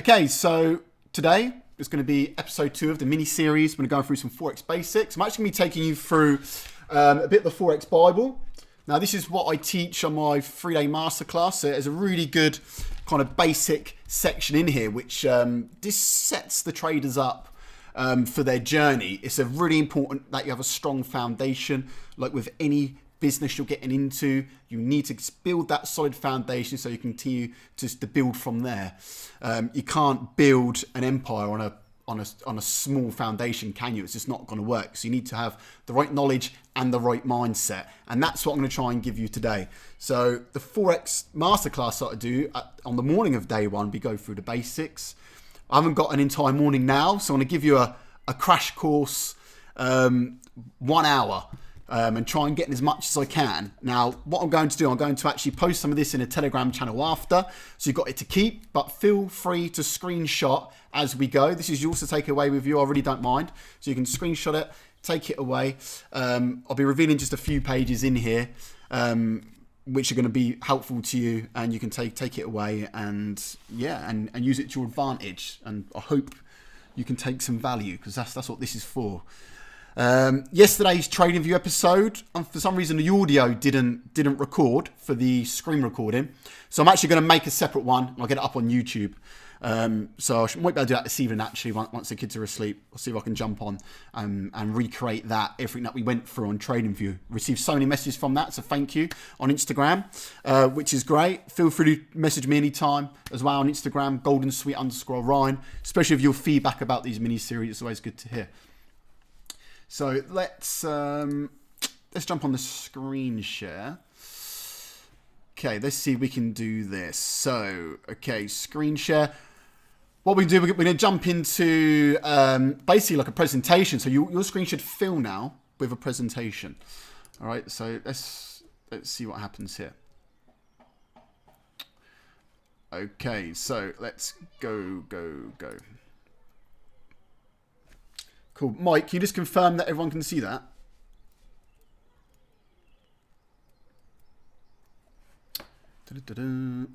Okay, so today is going to be episode 2 of the mini-series. I'm going to go through some Forex Basics. I'm actually going to be taking you through a bit of the Forex Bible. Now, this is what I teach on my 3-day masterclass. So there's a really good kind of basic section in here, which this sets the traders up for their journey. It's a really important that you have a strong foundation. Like with any business you're getting into, you need to build that solid foundation so you continue to build from there. You can't build an empire on a small foundation, can you? It's just not going to work. So you need to have the right knowledge and the right mindset, and that's what I'm going to try and give you today. So the Forex Masterclass that I do on the morning of day 1, we go through the basics. I haven't got an entire morning now, so I'm going to give you a crash course, 1 hour. And try and get as much as I can. Now, what I'm going to do, I'm going to actually post some of this in a Telegram channel after, so you've got it to keep, but feel free to screenshot as we go. This is yours to take away with you. I really don't mind. So you can screenshot it, take it away. I'll be revealing just a few pages in here, which are going to be helpful to you, and you can take it away and use it to your advantage. And I hope you can take some value, because that's what this is for. Yesterday's trading view episode, for some reason the audio didn't record for the screen recording, so I'm actually going to make a separate one and I'll get it up on YouTube. So I might be able to do that this evening actually, once the kids are asleep. I'll see if I can jump on and recreate that, everything that we went through on trading view. Received so many messages from that, so thank you on Instagram, which is great. Feel free to message me anytime as well on Instagram, goldensuite_Ryan, especially if your feedback about these mini series is always good to hear. So let's jump on the screen share. Okay, let's see if we can do this. So, okay, screen share. What we do, we're going to jump into basically like a presentation. So your screen should fill now with a presentation. All right, so let's see what happens here. Okay, so let's go. Cool. Mike, can you just confirm that everyone can see that? Da-da-da-da.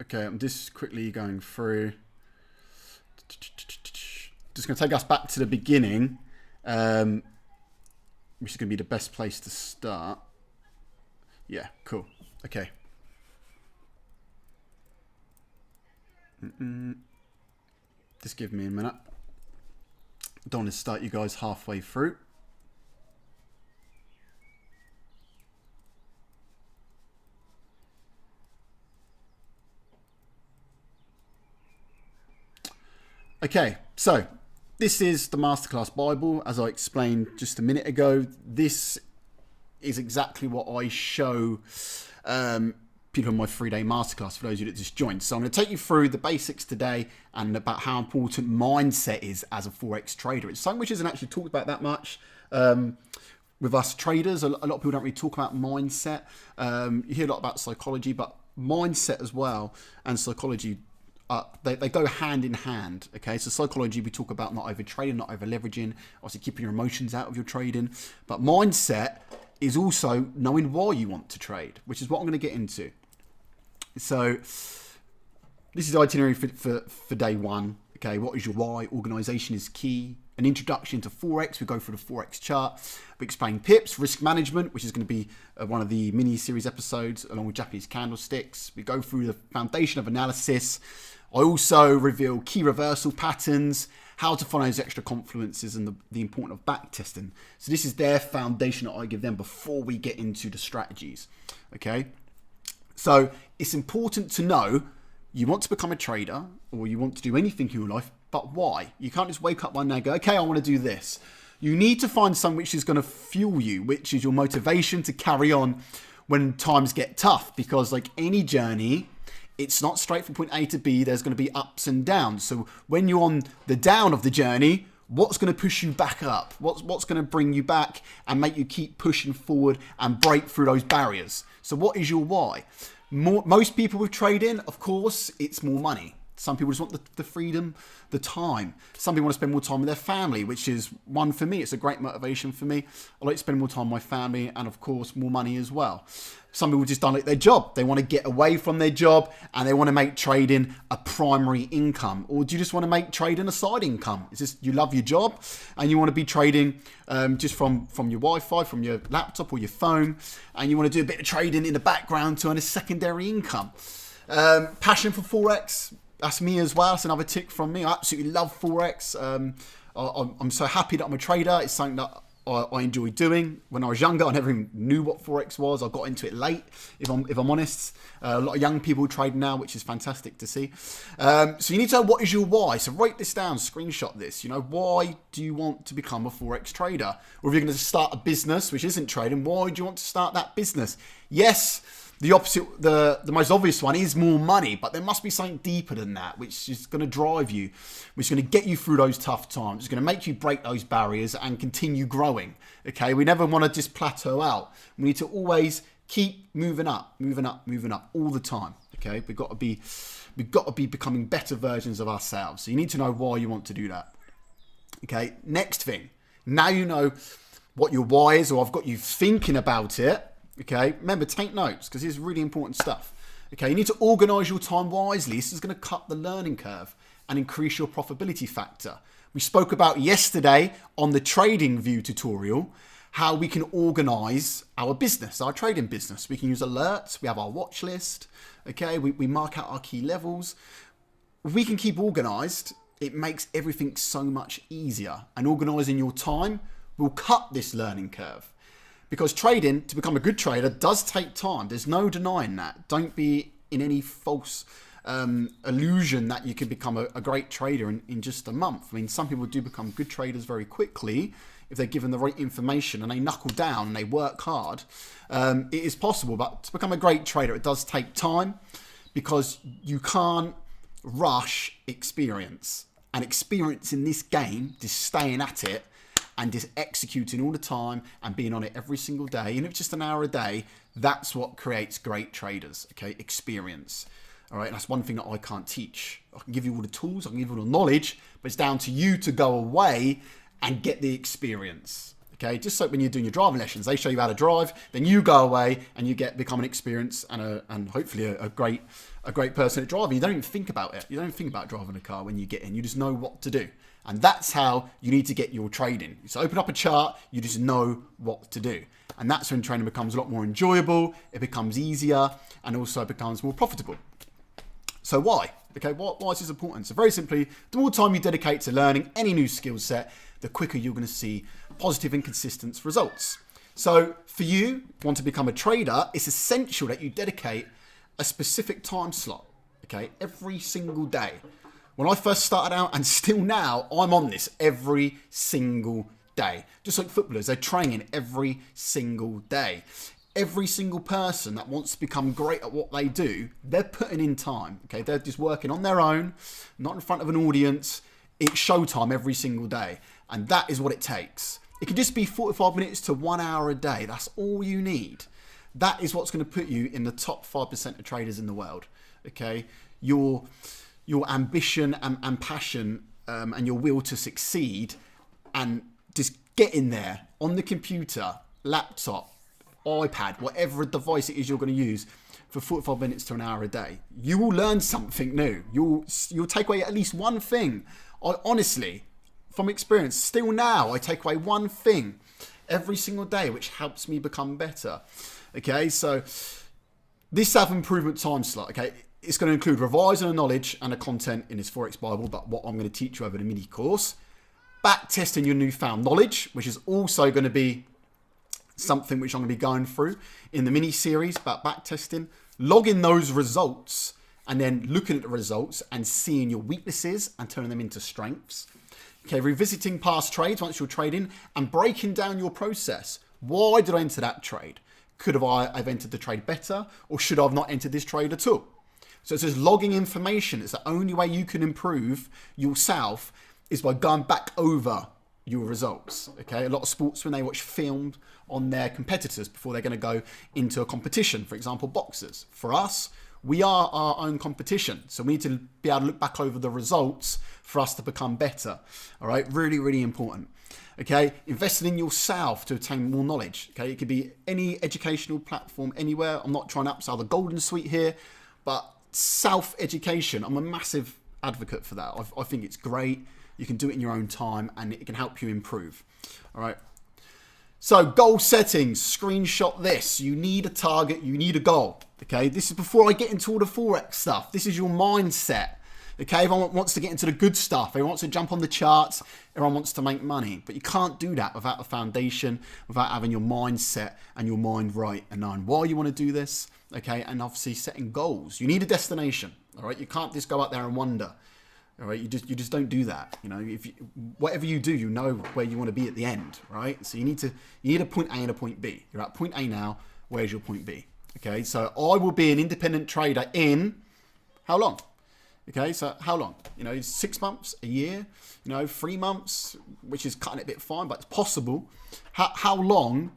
Okay, I'm just quickly going through. Just going to take us back to the beginning, which is going to be the best place to start. Yeah, cool. Okay. Just give me a minute. I don't want to start you guys halfway through. Okay, so this is the Masterclass Bible, as I explained just a minute ago. This is exactly what I show people on my 3-day masterclass, for those of you that just joined. So I'm going to take you through the basics today and about how important mindset is as a Forex trader. It's something which isn't actually talked about that much with us traders. A lot of people don't really talk about mindset. You hear a lot about psychology, but mindset as well and psychology, they go hand in hand. Okay, so psychology, we talk about not over trading, not over leveraging, obviously keeping your emotions out of your trading. But mindset is also knowing why you want to trade, which is what I'm going to get into. So this is the itinerary for day 1. Okay, what is your why? Organization is key. An introduction to Forex. We go through the Forex chart. We explain pips, risk management, which is going to be one of the mini-series episodes, along with Japanese candlesticks. We go through the foundation of analysis. I also reveal key reversal patterns, how to find those extra confluences, and the importance of back testing. So this is their foundation that I give them before we get into the strategies. Okay, so it's important to know you want to become a trader or you want to do anything in your life, but why? You can't just wake up one day and go, okay, I want to do this. You need to find something which is going to fuel you, which is your motivation to carry on when times get tough, because like any journey, it's not straight from point A to B. There's going to be ups and downs. So when you're on the down of the journey, what's going to push you back up? What's going to bring you back and make you keep pushing forward and break through those barriers? So what is your why? Most people with trading, of course, it's more money. Some people just want the freedom, the time. Some people want to spend more time with their family, which is one for me. It's a great motivation for me. I like to spend more time with my family and, of course, more money as well. Some people just don't like their job. They want to get away from their job and they want to make trading a primary income. Or do you just want to make trading a side income? It's just you love your job and you want to be trading just from your Wi-Fi, from your laptop or your phone, and you want to do a bit of trading in the background to earn a secondary income. Passion for Forex, that's me as well. That's another tick from me. I absolutely love Forex. I'm so happy that I'm a trader. It's something that I enjoy doing. When I was younger, I never even knew what Forex was. I got into it late, if I'm honest. A lot of young people trade now, which is fantastic to see. So you need to know what is your why. So write this down, screenshot this. Why do you want to become a Forex trader? Or if you're going to start a business, which isn't trading, why do you want to start that business? Yes, the opposite, the most obvious one is more money, but there must be something deeper than that, which is going to drive you, which is going to get you through those tough times. It's going to make you break those barriers and continue growing. Okay, we never want to just plateau out. We need to always keep moving up all the time. Okay, we've got to be becoming better versions of ourselves. So you need to know why you want to do that. Okay, next thing. Now you know what your why is, or I've got you thinking about it. Okay, remember, take notes because this is really important stuff. Okay, you need to organize your time wisely. This is going to cut the learning curve and increase your profitability factor. We spoke about yesterday on the trading view tutorial how we can organize our business, our trading business. We can use alerts. We have our watch list. Okay, we mark out our key levels. If we can keep organized, it makes everything so much easier. And organizing your time will cut this learning curve. Because trading, to become a good trader, does take time. There's no denying that. Don't be in any false illusion that you can become a great trader in just a month. I mean, some people do become good traders very quickly if they're given the right information and they knuckle down and they work hard. It is possible, but to become a great trader, it does take time because you can't rush experience. And experience in this game, just staying at it, and just executing all the time and being on it every single day, even if it's just an hour a day, that's what creates great traders, okay? Experience, all right? And that's one thing that I can't teach. I can give you all the tools, I can give you all the knowledge, but it's down to you to go away and get the experience, okay? Just like when you're doing your driving lessons, they show you how to drive, then you go away and you become an experienced and hopefully a great person at driving. You don't even think about it. You don't think about driving a car when you get in. You just know what to do. And that's how you need to get your trading. So open up a chart, you just know what to do. And that's when trading becomes a lot more enjoyable, it becomes easier, and also becomes more profitable. So why? Okay, why is this important? So very simply, the more time you dedicate to learning any new skill set, the quicker you're going to see positive and consistent results. So for you, want to become a trader, it's essential that you dedicate a specific time slot, okay, every single day. When I first started out, and still now, I'm on this every single day. Just like footballers, they're training every single day. Every single person that wants to become great at what they do, they're putting in time. Okay, they're just working on their own, not in front of an audience. It's showtime every single day. And that is what it takes. It can just be 45 minutes to 1 hour a day. That's all you need. That is what's going to put you in the top 5% of traders in the world. Okay, your ambition and passion and your will to succeed, and just get in there on the computer, laptop, iPad, whatever device it is you're going to use for 45 minutes to an hour a day. You will learn something new. You'll take away at least one thing. I honestly, from experience, still now, I take away one thing every single day, which helps me become better. Okay, so this self-improvement time slot, okay, it's going to include revising the knowledge and the content in this Forex Bible, but what I'm going to teach you over the mini course, back testing your newfound knowledge, which is also going to be something which I'm going to be going through in the mini series about back testing, logging those results and then looking at the results and seeing your weaknesses and turning them into strengths. Okay, revisiting past trades once you're trading and breaking down your process. Why did I enter that trade? Could I've entered the trade better, or should I have not entered this trade at all? So it says logging information. It's the only way you can improve yourself is by going back over your results. Okay, a lot of sportsmen, they watch film on their competitors before they're going to go into a competition. For example, boxers. For us, we are our own competition. So we need to be able to look back over the results for us to become better. All right, really, really important. Okay, investing in yourself to attain more knowledge. Okay, it could be any educational platform anywhere. I'm not trying to upsell the golden suite here, but self-education, I'm a massive advocate for that. I think it's great. You can do it in your own time and it can help you improve. All right. So goal settings, screenshot this. You need a target, you need a goal. Okay, this is before I get into all the Forex stuff. This is your mindset. Okay, everyone wants to get into the good stuff. Everyone wants to jump on the charts. Everyone wants to make money. But you can't do that without a foundation, without having your mindset and your mind right and knowing why you want to do this. Okay, and obviously setting goals. You need a destination. All right, you can't just go out there and wander. All right, you just don't do that. You know, whatever you do, you know where you want to be at the end, right? So you need a point A and a point B. You're at point A now. Where's your point B? Okay, so I will be an independent trader in how long? Okay, so how long? You know, 6 months, a year, 3 months, which is cutting it a bit fine, but it's possible. How long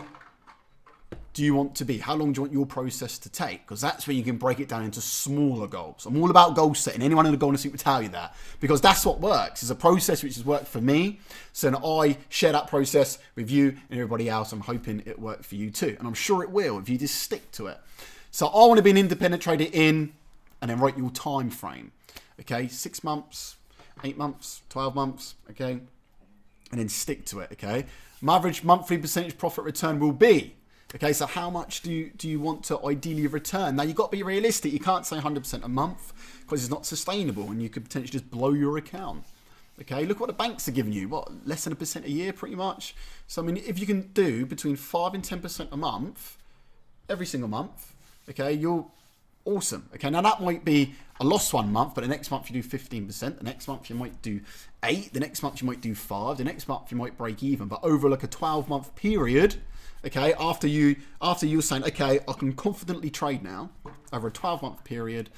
do you want to be? How long do you want your process to take? Because that's where you can break it down into smaller goals. I'm all about goal setting. Anyone in the golden suite will tell you that, because that's what works. It's a process which has worked for me. So then I share that process with you and everybody else. I'm hoping it worked for you too. And I'm sure it will if you just stick to it. So I want to be an independent trader in, and then write your time frame. Okay, 6 months, 8 months, 12 months, okay? And then stick to it, okay? My average monthly percentage profit return will be, okay, so how much do you want to ideally return? Now, you've got to be realistic. You can't say 100% a month because it's not sustainable and you could potentially just blow your account. Okay, look what the banks are giving you. What, less than 1% a year pretty much? So, I mean, if you can do between 5 and 10% a month, every single month, okay, you're awesome. Okay, now that might be a loss 1 month, but the next month you do 15%. The next month you might do 8. The next month you might do 5. The next month you might break even. But over like a 12-month period, okay, after you're saying, okay, I can confidently trade now over a 12-month period,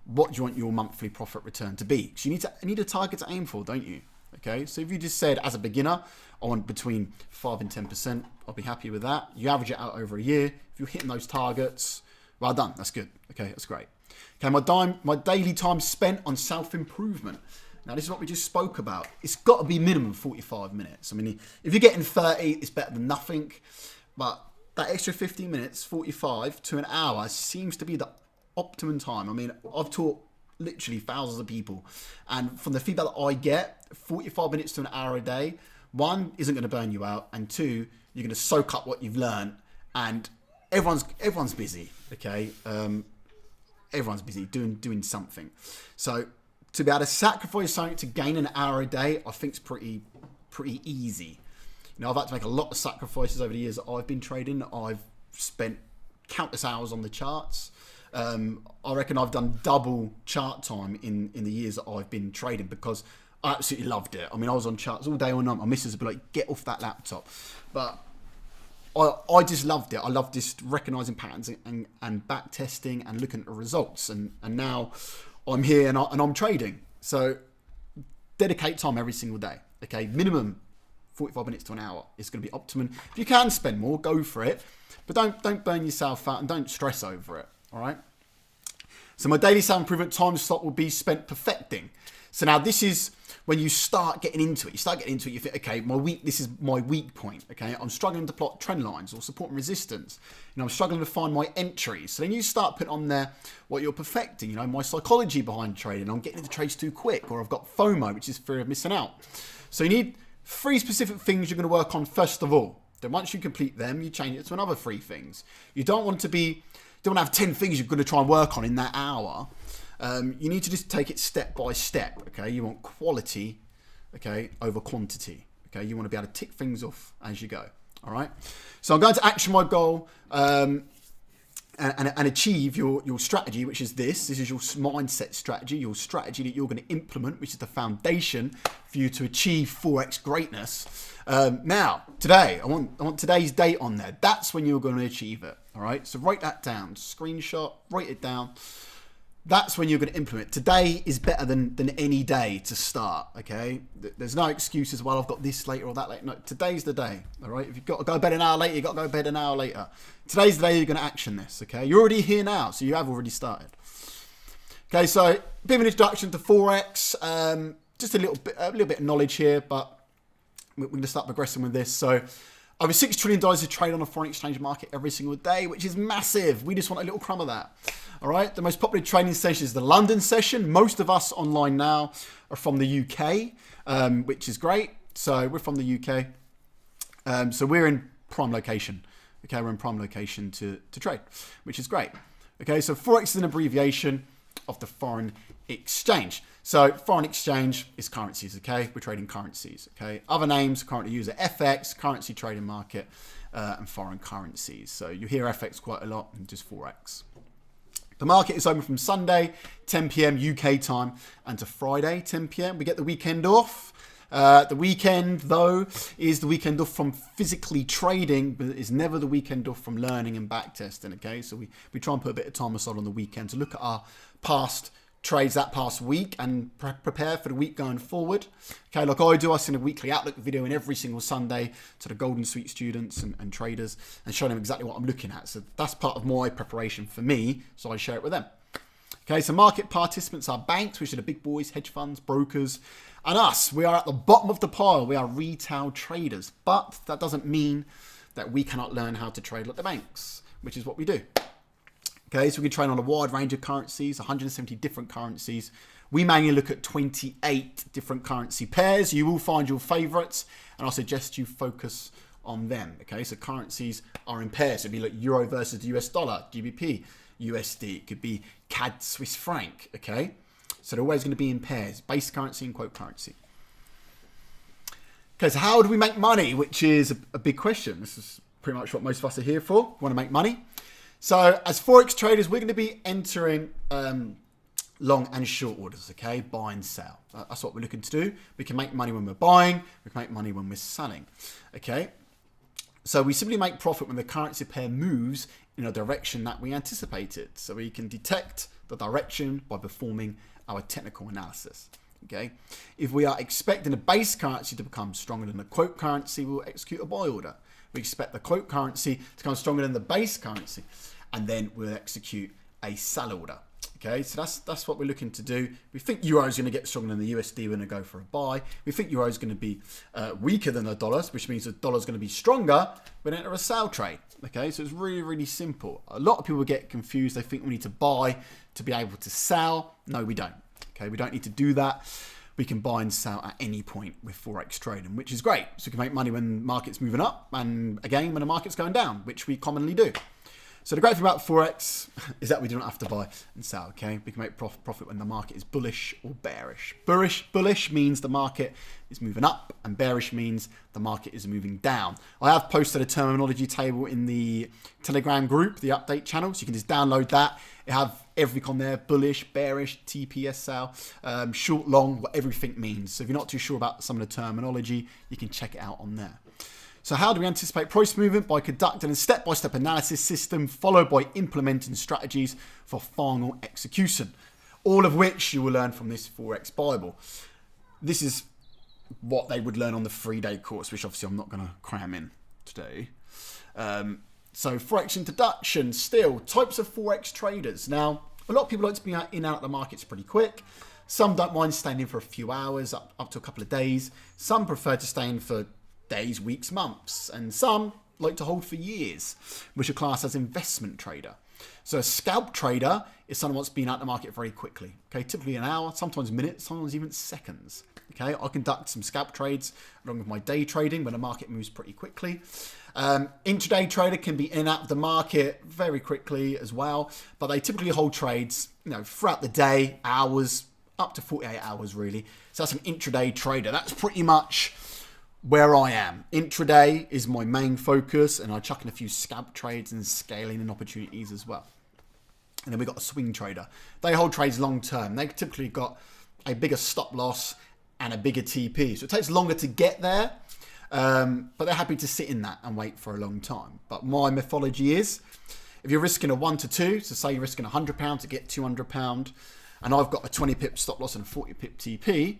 what do you want your monthly profit return to be? So you need a target to aim for, don't you? Okay, so if you just said as a beginner, I want between 5 and 10%, I'll be happy with that. You average it out over a year. If you're hitting those targets, well done. That's good. Okay, that's great. Okay, my daily time spent on self-improvement. Now, this is what we just spoke about. It's got to be minimum 45 minutes. I mean, if you're getting 30, it's better than nothing. But that extra 15 minutes, 45 to an hour, seems to be the optimum time. I mean, I've taught literally thousands of people. And from the feedback that I get, 45 minutes to an hour a day, 1, isn't going to burn you out. And 2, you're going to soak up what you've learned. And everyone's busy, okay? Everyone's busy doing something. So to be able to sacrifice something to gain an hour a day, I think is pretty easy. I've had to make a lot of sacrifices over the years that I've been trading. I've spent countless hours on the charts. I reckon I've done double chart time in the years that I've been trading because I absolutely loved it. I mean, I was on charts all day, all night. My missus would be like, get off that laptop. But I just loved it. I loved just recognizing patterns and back testing and looking at the results. And now I'm here and I'm trading. So dedicate time every single day. Okay, minimum 45 minutes to an hour is going to be optimum. If you can spend more, go for it. But don't burn yourself out and don't stress over it. All right. So my daily self-improvement time slot will be spent perfecting. So now this is when you start getting into it. You start getting into it, you think, okay, this is my weak point. Okay, I'm struggling to plot trend lines or support and resistance. I'm struggling to find my entries. So then you start putting on there what you're perfecting. My psychology behind trading. I'm getting into trades too quick, or I've got FOMO, which is fear of missing out. So you need 3 specific things you're going to work on first of all. Then once you complete them, you change it to another 3 things. You don't want to have 10 things you're going to try and work on in that hour. You need to just take it step by step. Okay, you want quality, okay, over quantity. Okay, you want to be able to tick things off as you go. All right. So I'm going to action my goal and achieve your strategy, which is this. This is your mindset strategy, your strategy that you're going to implement, which is the foundation for you to achieve Forex greatness. Now, today, I want today's date on there. That's when you're going to achieve it. All right. So write that down. Screenshot. Write it down. That's when you're going to implement. Today is better than any day to start, okay? There's no excuses, well, I've got this later or that later. No, today's the day, all right? If you've got to go to bed an hour later, you've got to go to bed an hour later. Today's the day you're going to action this, okay? You're already here now, so you have already started. Okay, so a bit of an introduction to Forex. Just a little bit of knowledge here, but we're going to start progressing with this. So over $6 trillion to trade on a foreign exchange market every single day, which is massive. We just want a little crumb of that. All right. The most popular trading session is the London session. Most of us online now are from the UK, which is great. So we're from the UK. So we're in prime location. Okay, we're in prime location to trade, which is great. Okay, so Forex is an abbreviation of the foreign exchange. So foreign exchange is currencies, okay? We're trading currencies, okay? Other names currently used are FX, currency trading market, and foreign currencies. So you hear FX quite a lot and just Forex. The market is open from Sunday, 10 p.m. UK time, and to Friday, 10 p.m. We get the weekend off. The weekend, though, is the weekend off from physically trading, but it's never the weekend off from learning and backtesting, okay? So we try and put a bit of time aside on the weekend to look at our past trades that past week and prepare for the week going forward. Okay, like I do, I send a weekly Outlook video in every single Sunday to the Golden Suite students and traders and show them exactly what I'm looking at. So that's part of my preparation for me, so I share it with them. Okay, so market participants are banks, which are the big boys, hedge funds, brokers, and us. We are at the bottom of the pile. We are retail traders, but that doesn't mean that we cannot learn how to trade like the banks, which is what we do. Okay, so we can trade on a wide range of currencies, 170 different currencies. We mainly look at 28 different currency pairs. You will find your favorites, and I suggest you focus on them. Okay, so currencies are in pairs. It'd be like Euro versus the US dollar, GBP, USD. It could be Cad Swiss franc. Okay, so they're always going to be in pairs, base currency and quote currency. Okay, so how do we make money? Which is a big question. This is pretty much what most of us are here for. We want to make money. So as Forex traders, we're going to be entering long and short orders, okay? Buy and sell. That's what we're looking to do. We can make money when we're buying. We can make money when we're selling, okay? So we simply make profit when the currency pair moves in a direction that we anticipated. So we can detect the direction by performing our technical analysis, okay? If we are expecting a base currency to become stronger than the quote currency, we'll execute a buy order. We expect the quote currency to become stronger than the base currency, and then we'll execute a sell order. Okay, so that's what we're looking to do. We think euro is going to get stronger than the USD. We're going to go for a buy. We think euro is going to be weaker than the dollars, which means the dollar is going to be stronger. We're going to enter a sell trade. Okay, so it's really, really simple. A lot of people get confused. They think we need to buy to be able to sell. No, we don't. Okay, we don't need to do that. We can buy and sell at any point with Forex trading, which is great. So we can make money when the market's moving up and again when the market's going down, which we commonly do. So the great thing about Forex is that we do not have to buy and sell, okay? We can make profit when the market is bullish or bearish. Bullish means the market is moving up, and bearish means the market is moving down. I have posted a terminology table in the Telegram group, the update channel, so you can just download that. It have everything on there, bullish, bearish, TPSL, short, long, what everything means. So if you're not too sure about some of the terminology, you can check it out on there. So how do we anticipate price movement? By conducting a step-by-step analysis system followed by implementing strategies for final execution, all of which you will learn from this Forex Bible. This is what they would learn on the 3-day course, which obviously I'm not going to cram in today. So Forex introduction, still, types of Forex traders. Now, a lot of people like to be in and out of the markets pretty quick. Some don't mind staying in for a few hours, up to a couple of days. Some prefer to stay in for days, weeks, months, and some like to hold for years, which are classed as investment trader. So a scalp trader is someone who wants to be out the market very quickly. Okay, typically an hour, sometimes minutes, sometimes even seconds. Okay, I conduct some scalp trades along with my day trading when the market moves pretty quickly. Intraday trader can be in and out of the market very quickly as well, but they typically hold trades, throughout the day, hours, up to 48 hours really. So that's an intraday trader. That's pretty much where I am. Intraday is my main focus, and I chuck in a few scalp trades and scaling in opportunities as well. And then we've got a swing trader. They hold trades long term. They've typically got a bigger stop loss and a bigger TP. So it takes longer to get there, but they're happy to sit in that and wait for a long time. But my methodology is, if you're risking a 1 to 2, so say you're risking £100 to get £200, and I've got a 20 pip stop loss and a 40 pip TP,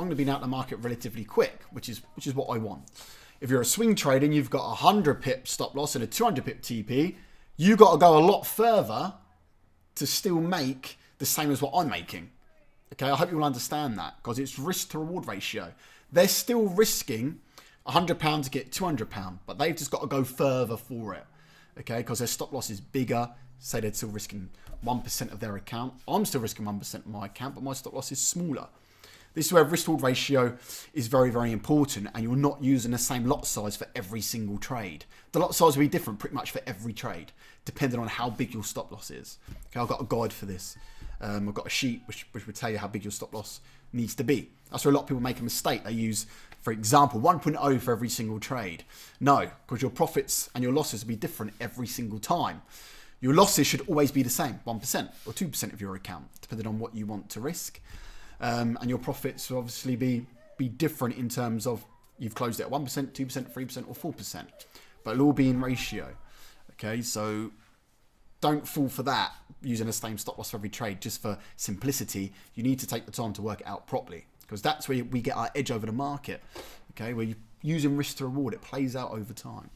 I'm going to be out of the market relatively quick, which is what I want. If you're a swing trader and you've got a 100 pip stop loss and a 200 pip TP, you've got to go a lot further to still make the same as what I'm making. Okay, I hope you will understand that, because it's risk to reward ratio. They're still risking £100 to get £200, but they've just got to go further for it. Okay, because their stop loss is bigger. Say they're still risking 1% of their account. I'm still risking 1% of my account, but my stop loss is smaller. This is where risk-reward ratio is very, very important, and you're not using the same lot size for every single trade. The lot size will be different pretty much for every trade, depending on how big your stop loss is. Okay, I've got a guide for this. I've got a sheet which will tell you how big your stop loss needs to be. That's where a lot of people make a mistake. They use, for example, 1.0 for every single trade. No, because your profits and your losses will be different every single time. Your losses should always be the same, 1% or 2% of your account, depending on what you want to risk. And your profits will obviously be different in terms of you've closed it at 1%, 2%, 3% or 4%. But it'll all be in ratio. Okay, so don't fall for that using the same stop loss for every trade just for simplicity. You need to take the time to work it out properly, because that's where we get our edge over the market. Okay, where you're using risk to reward, it plays out over time.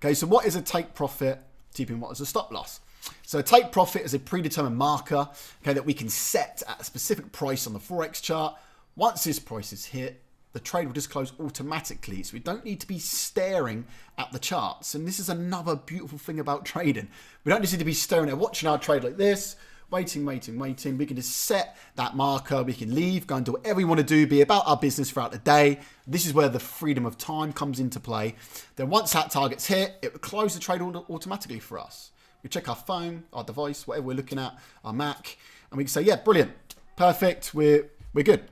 Okay, so what is a take profit? TP, what is a stop loss? So a take profit is a predetermined marker, okay, that we can set at a specific price on the Forex chart. Once this price is hit, the trade will just close automatically. So we don't need to be staring at the charts. And this is another beautiful thing about trading. We don't just need to be staring at watching our trade like this, waiting. We can just set that marker. We can leave, go and do whatever we want to do, be about our business throughout the day. This is where the freedom of time comes into play. Then once that target's hit, it will close the trade automatically for us. We check our phone, our device, whatever we're looking at, our Mac, and we can say, yeah, brilliant, perfect, we're good.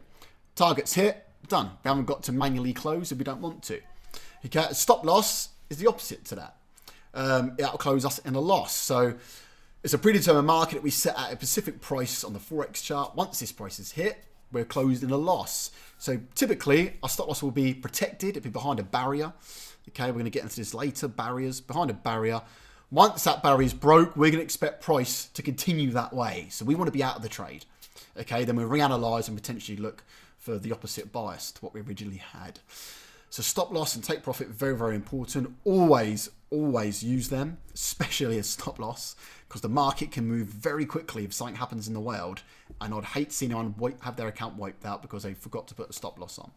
Target's hit, done. We haven't got to manually close if we don't want to. Okay, stop loss is the opposite to that. It'll close us in a loss. So it's a predetermined market that we set at a specific price on the Forex chart. Once this price is hit, we're closed in a loss. So typically, our stop loss will be protected. It'll be behind a barrier. Okay, we're going to get into this later, barriers, behind a barrier. Once that barrier is broke, we're going to expect price to continue that way. So we want to be out of the trade. Okay, then we'll reanalyze and potentially look for the opposite bias to what we originally had. So stop loss and take profit, very, very important. Always use them, especially as stop loss, because the market can move very quickly if something happens in the world. And I'd hate seeing anyone have their account wiped out because they forgot to put a stop loss on.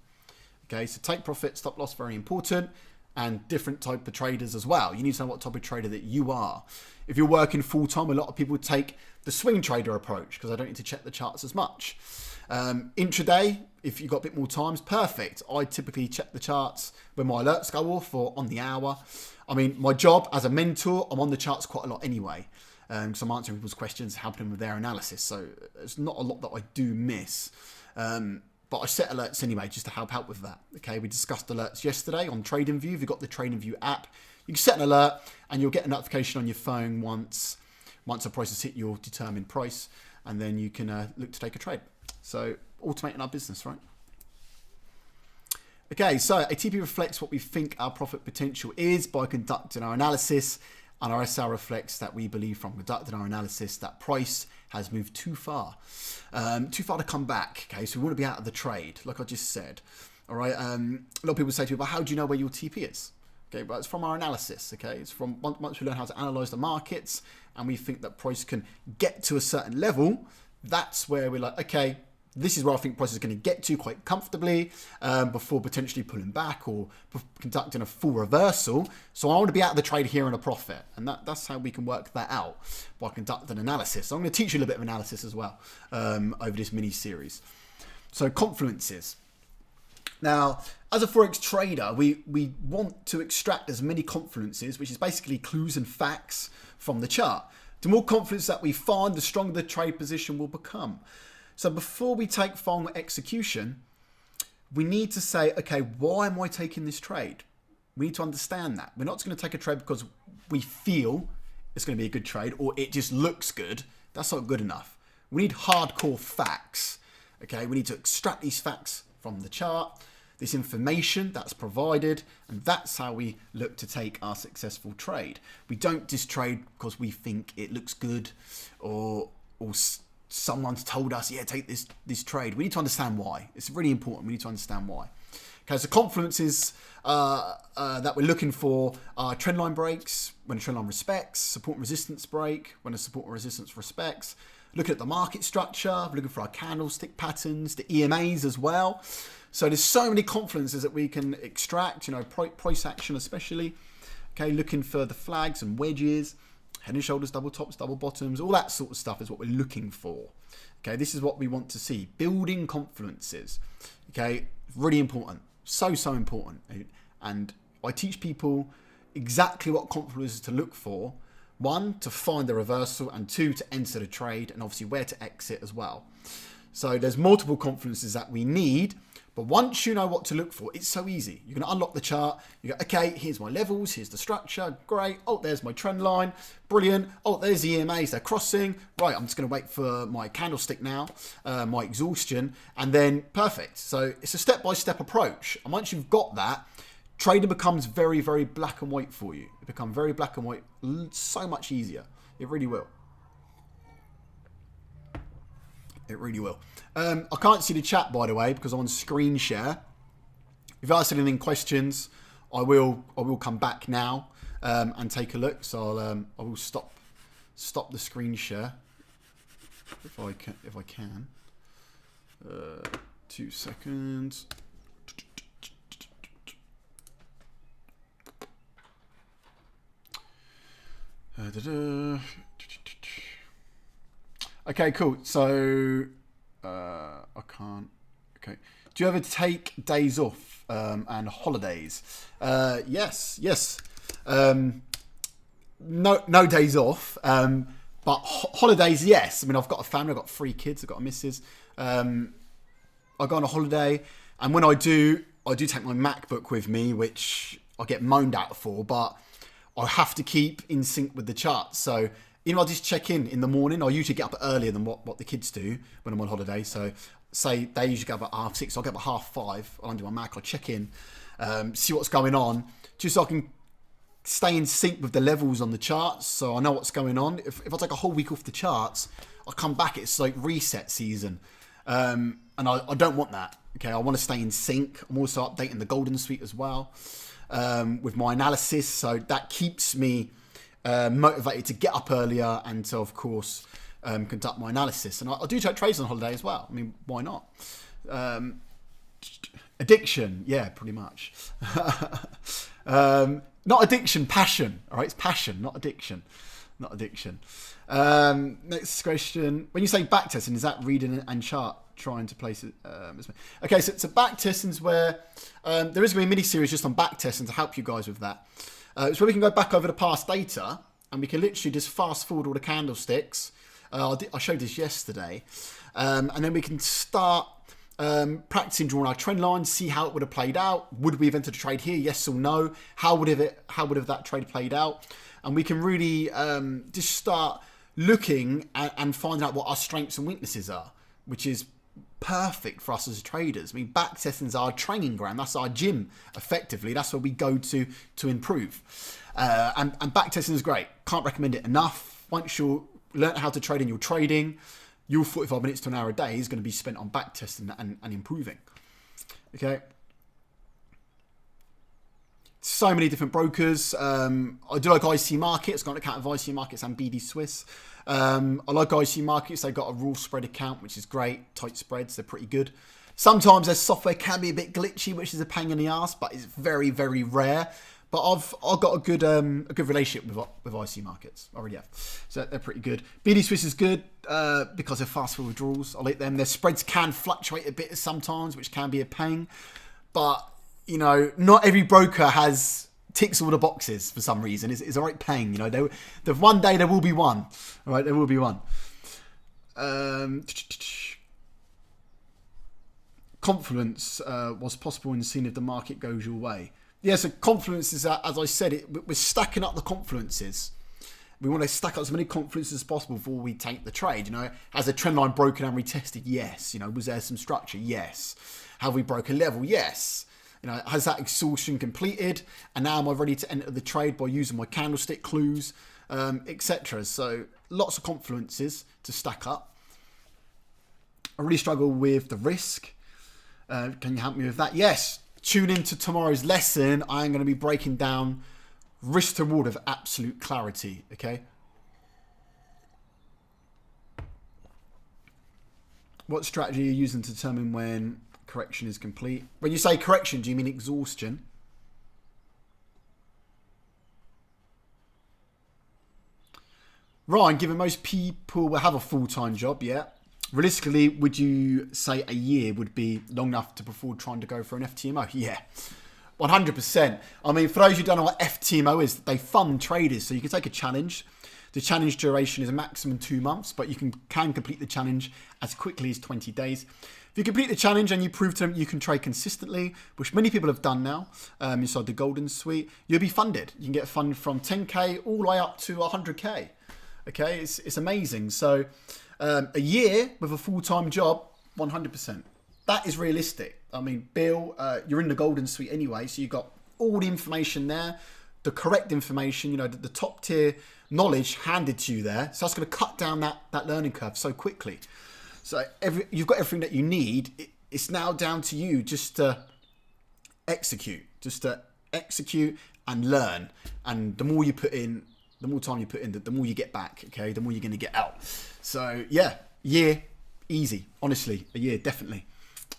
Okay, so take profit, stop loss, very important. And different type of traders as well. You need to know what type of trader that you are. If you're working full-time, a lot of people take the swing trader approach because I don't need to check the charts as much. Intraday, if you've got a bit more time, is perfect. I typically check the charts when my alerts go off or on the hour. I mean, my job as a mentor, I'm on the charts quite a lot anyway. Because I'm answering people's questions, helping them with their analysis. So there's not a lot that I do miss. But I set alerts anyway, just to help out with that. Okay, we discussed alerts yesterday on TradingView. If you've got the TradingView app, you can set an alert and you'll get a notification on your phone once a price has hit your determined price, and then you can look to take a trade. So automating our business, right? Okay, so ATP reflects what we think our profit potential is by conducting our analysis, and our SR reflects that we believe from conducting our analysis that price has moved too far to come back. Okay, so we want to be out of the trade, like I just said. All right, a lot of people say to me, well, how do you know where your TP is? Okay, but it's from our analysis. Okay, it's from once we learn how to analyze the markets and we think that price can get to a certain level, that's where we're like, okay, this is where I think price is going to get to quite comfortably before potentially pulling back or conducting a full reversal. So I want to be out of the trade here in a profit. And that's how we can work that out, by conducting analysis. So I'm going to teach you a little bit of analysis as well over this mini series. So Confluences. Now, as a Forex trader, we want to extract as many confluences, which is basically clues and facts from the chart. The more confluence that we find, the stronger the trade position will become. So before we take final execution, we need to say, okay, why am I taking this trade? We need to understand that. We're not just going to take a trade because we feel it's going to be a good trade or it just looks good. That's not good enough. We need hardcore facts. Okay, we need to extract these facts from the chart, this information that's provided, and that's how we look to take our successful trade. We don't just trade because we think it looks good or someone's told us, yeah, take this trade. We need to understand why. It's really important. We need to understand why. Okay, so confluences that we're looking for are trend line breaks, when a trend line respects, support and resistance break, when a support and resistance respects. Looking at the market structure, we're looking for our candlestick patterns, the EMAs as well. So there's so many confluences that we can extract, price action especially. Okay, looking for the flags and wedges, head and shoulders, double tops, double bottoms, all that sort of stuff is what we're looking for. Okay, this is what we want to see. Building confluences. Okay, really important. So important. And I teach people exactly what confluences to look for. 1, to find the reversal, and 2, to enter the trade, and obviously where to exit as well. So there's multiple confluences that we need, but once you know what to look for, it's so easy. You're going to unlock the chart. You go, okay, here's my levels, here's the structure, great. Oh, there's my trend line, brilliant. Oh, there's the EMAs, they're crossing. Right, I'm just going to wait for my candlestick now, my exhaustion, and then perfect. So it's a step-by-step approach. And once you've got that, trading becomes very, very black and white for you. It becomes very black and white, so much easier. It really will. It really will. I can't see the chat, by the way, because I'm on screen share. If you ask any questions, I will come back now and take a look. So I will stop the screen share if I can. 2 seconds. Okay, cool. So I can't. Okay. Do you ever take days off and holidays? Yes. No days off. But holidays, yes. I mean, I've got a family. I've got 3 kids. I've got a missus. I go on a holiday, and when I do take my MacBook with me, which I get moaned at for, but I have to keep in sync with the charts. So I just check in the morning. I usually get up earlier than what the kids do when I'm on holiday. So say they usually get up at 6:30. I'll get up at 5:30. I'll undo my Mac. I'll check in, see what's going on, just so I can stay in sync with the levels on the charts. So I know what's going on. If I take a whole week off the charts, I come back, it's like reset season. And I don't want that. Okay, I want to stay in sync. I'm also updating the Golden Suite as well. With my analysis, so that keeps me motivated to get up earlier and to, of course, conduct my analysis. And I do take trades on holiday as well. I mean, why not? Addiction, yeah, pretty much. Not addiction, passion. All right, it's passion, not addiction. Not addiction. Next question. When you say backtesting, is that reading and chart trying to place it? Okay, so backtesting is where there is going to be a mini series just on backtesting to help you guys with that. It's where we can go back over the past data and we can literally just fast forward all the candlesticks. I showed this yesterday, and then we can start practicing drawing our trend lines, see how it would have played out. Would we have entered a trade here? Yes or no? How would have that trade played out? And we can really just start looking and finding out what our strengths and weaknesses are, which is perfect for us as traders. I mean, backtesting is our training ground. That's our gym, effectively. That's where we go to improve. And backtesting is great. Can't recommend it enough. Once you learn how to trade in your trading, your 45 minutes to an hour a day is going to be spent on backtesting and improving. Okay. So many different brokers. I do like IC Markets. Got an account of IC Markets and BD Swiss. I like IC Markets. They've got a raw spread account, which is great. Tight spreads. They're pretty good. Sometimes their software can be a bit glitchy, which is a pain in the ass, but it's very, very rare. But I've got a good relationship with IC Markets. I already have. So they're pretty good. BD Swiss is good because they're fast for withdrawals. I like them. Their spreads can fluctuate a bit sometimes, which can be a pain. But you know, not every broker ticks all the boxes for some reason. It's a right pain. You know, one day there will be one. All right, there will be one. Confluence was possible in the scene if the market goes your way. Yeah, so confluence is, as I said, we're stacking up the confluences. We want to stack up as many confluences as possible before we take the trade. You know, has the trend line broken and retested? Yes. You know, was there some structure? Yes. Have we broke a level? Yes. You know, has that exhaustion completed? And now am I ready to enter the trade by using my candlestick clues, etc. So lots of confluences to stack up. I really struggle with the risk. Can you help me with that? Yes. tune into tomorrow's lesson. I'm going to be breaking down risk to reward of absolute clarity, okay? What strategy are you using to determine when correction is complete? When you say correction, do you mean exhaustion? Ryan, given most people will have a full-time job, yeah. Realistically, would you say a year would be long enough to afford trying to go for an FTMO? Yeah, 100%. I mean, for those who don't know what FTMO is, they fund traders. So you can take a challenge. The challenge duration is a maximum 2 months, but you can complete the challenge as quickly as 20 days. If you complete the challenge and you prove to them you can trade consistently, which many people have done now inside the Golden Suite, you'll be funded. You can get funded from 10K all the way up to 100K. Okay, it's amazing. So a year with a full-time job, 100%. That is realistic. I mean, Bill, you're in the Golden Suite anyway, so you've got all the information there, the correct information, you know, the top tier knowledge handed to you there. So that's going to cut down that learning curve so quickly. So you've got everything that you need. It's now down to you just to execute, and learn. And the more you put in, the more time you put in, the more you get back, okay? The more you're going to get out. So, yeah, year, easy. Honestly, a year, definitely.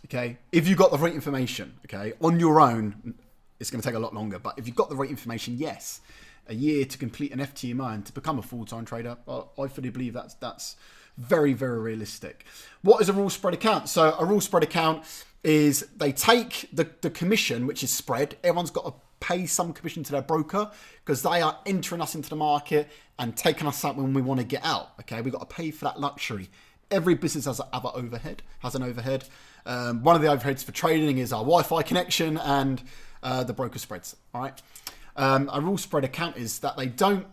Okay? If you've got the right information, okay? On your own, it's going to take a lot longer. But if you've got the right information, yes. A year to complete an FTMO and to become a full-time trader, I fully believe that's very, very realistic. What is a rule spread account? So, a rule spread account is they take the commission, which is spread. Everyone's got to pay some commission to their broker because they are entering us into the market and taking us out when we want to get out. Okay, we've got to pay for that luxury. Every business has an overhead. One of the overheads for trading is our Wi-Fi connection and the broker spreads. All right. A rule spread account is that they don't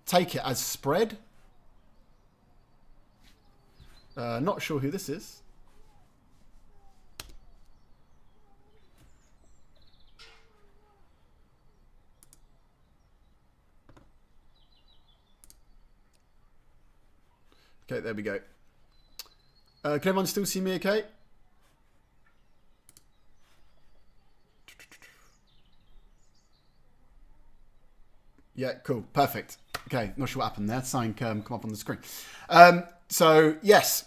take it as spread. Not sure who this is. Okay, there we go. Can everyone still see me okay? Yeah, cool. Perfect. Okay, not sure what happened there. Something come up on the screen. So, yes,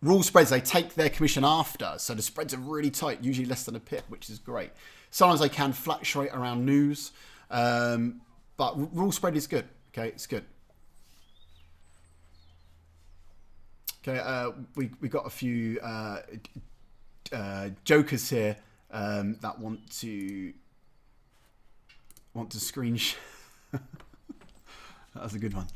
rule spreads, they take their commission after. So the spreads are really tight, usually less than a pip, which is great. Sometimes they can fluctuate around news, but rule spread is good. Okay, it's good. Okay, we got a few jokers here that want to screenshot. That was a good one.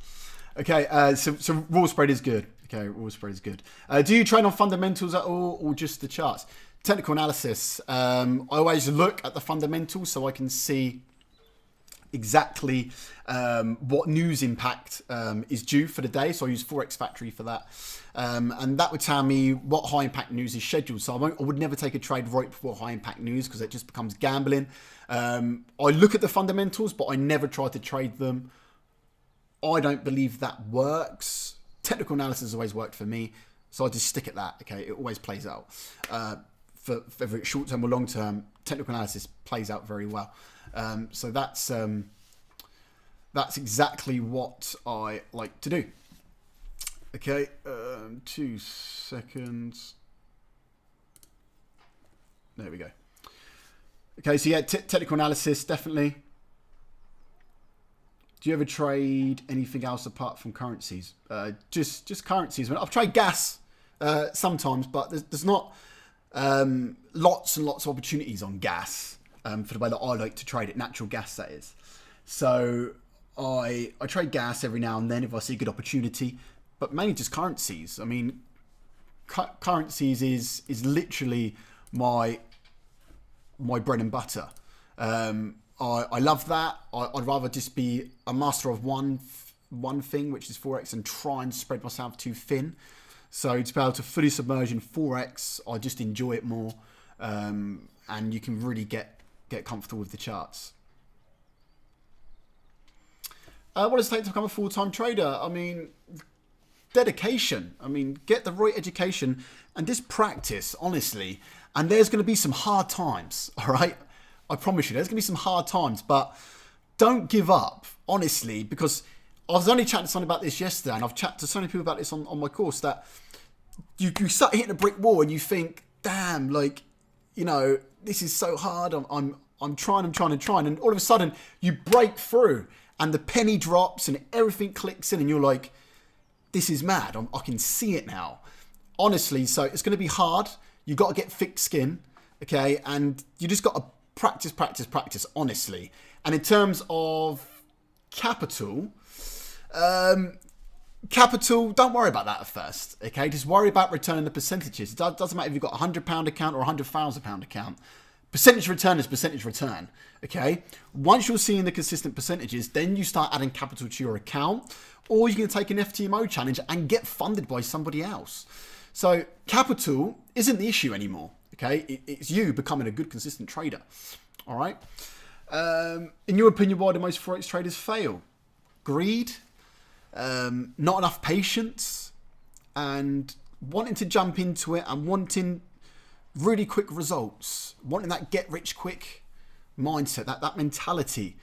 Okay, so rule spread is good. Okay, rule spread is good. Do you trade on fundamentals at all, or just the charts? Technical analysis. I always look at the fundamentals so I can see exactly what news impact is due for the day. So I use Forex Factory for that. And that would tell me what high impact news is scheduled. So I would never take a trade right before high impact news because it just becomes gambling. I look at the fundamentals, but I never try to trade them. I don't believe that works. Technical analysis has always worked for me. So I just stick at that. Okay, it always plays out. For short term or long term, technical analysis plays out very well. So that's exactly what I like to do. Okay, 2 seconds. There we go. Okay, so yeah, technical analysis, definitely. Do you ever trade anything else apart from currencies? Just currencies. I've traded gas sometimes, but there's not lots and lots of opportunities on gas for the way that I like to trade it, natural gas that is. So I trade gas every now and then if I see a good opportunity, but mainly just currencies. I mean, currencies is literally my bread and butter. I love that. I'd rather just be a master of one thing, which is Forex, and try and spread myself too thin. So to be able to fully submerge in Forex, I just enjoy it more, and you can really get comfortable with the charts. What does it take to become a full-time trader? I mean, dedication. I mean, get the right education and just practice, honestly. And there's going to be some hard times, all right? I promise you, there's going to be some hard times, but don't give up, honestly, because I was only chatting to someone about this yesterday, and I've chatted to so many people about this on my course, that you start hitting a brick wall and you think, damn, like, you know, this is so hard. I'm trying, and all of a sudden you break through and the penny drops and everything clicks in and you're like, this is mad. I can see it now. Honestly, so it's going to be hard. You got to get thick skin, okay? And you just got to practice, honestly. And in terms of capital, don't worry about that at first, okay? Just worry about returning the percentages. It doesn't matter if you've got a £100 account or a £100,000 account. Percentage return is percentage return, okay? Once you're seeing the consistent percentages, then you start adding capital to your account, or you can take an FTMO challenge and get funded by somebody else. So capital isn't the issue anymore, okay? It's you becoming a good, consistent trader, all right? In your opinion, why do most Forex traders fail? Greed, not enough patience, and wanting to jump into it and wanting really quick results, wanting that get rich quick mindset, that mentality.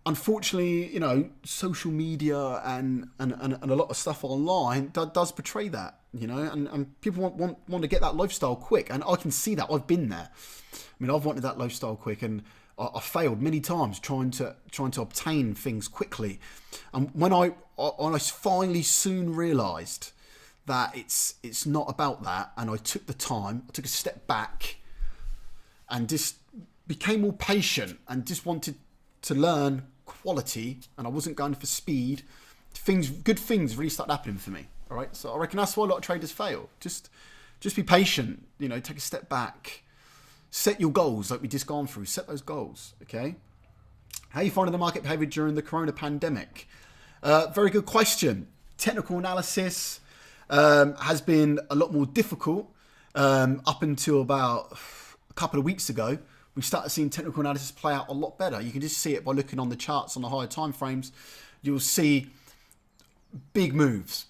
Unfortunately, you know, social media and a lot of stuff online does portray that, you know, and people want to get that lifestyle quick, and I can see that. I've been there. I mean, I've wanted that lifestyle quick, and I failed many times trying to obtain things quickly. And when I finally soon realised that it's not about that, and I took the time, I took a step back, and just became more patient, and just wanted to learn quality, and I wasn't going for speed. Good things really started happening for me. All right, so I reckon that's why a lot of traders fail. Just be patient. You know, take a step back. Set your goals, like we just gone through. Set those goals, okay? How are you finding the market behavior during the corona pandemic? Very good question. Technical analysis has been a lot more difficult up until about a couple of weeks ago. We started seeing technical analysis play out a lot better. You can just see it by looking on the charts on the higher time frames. You'll see big moves,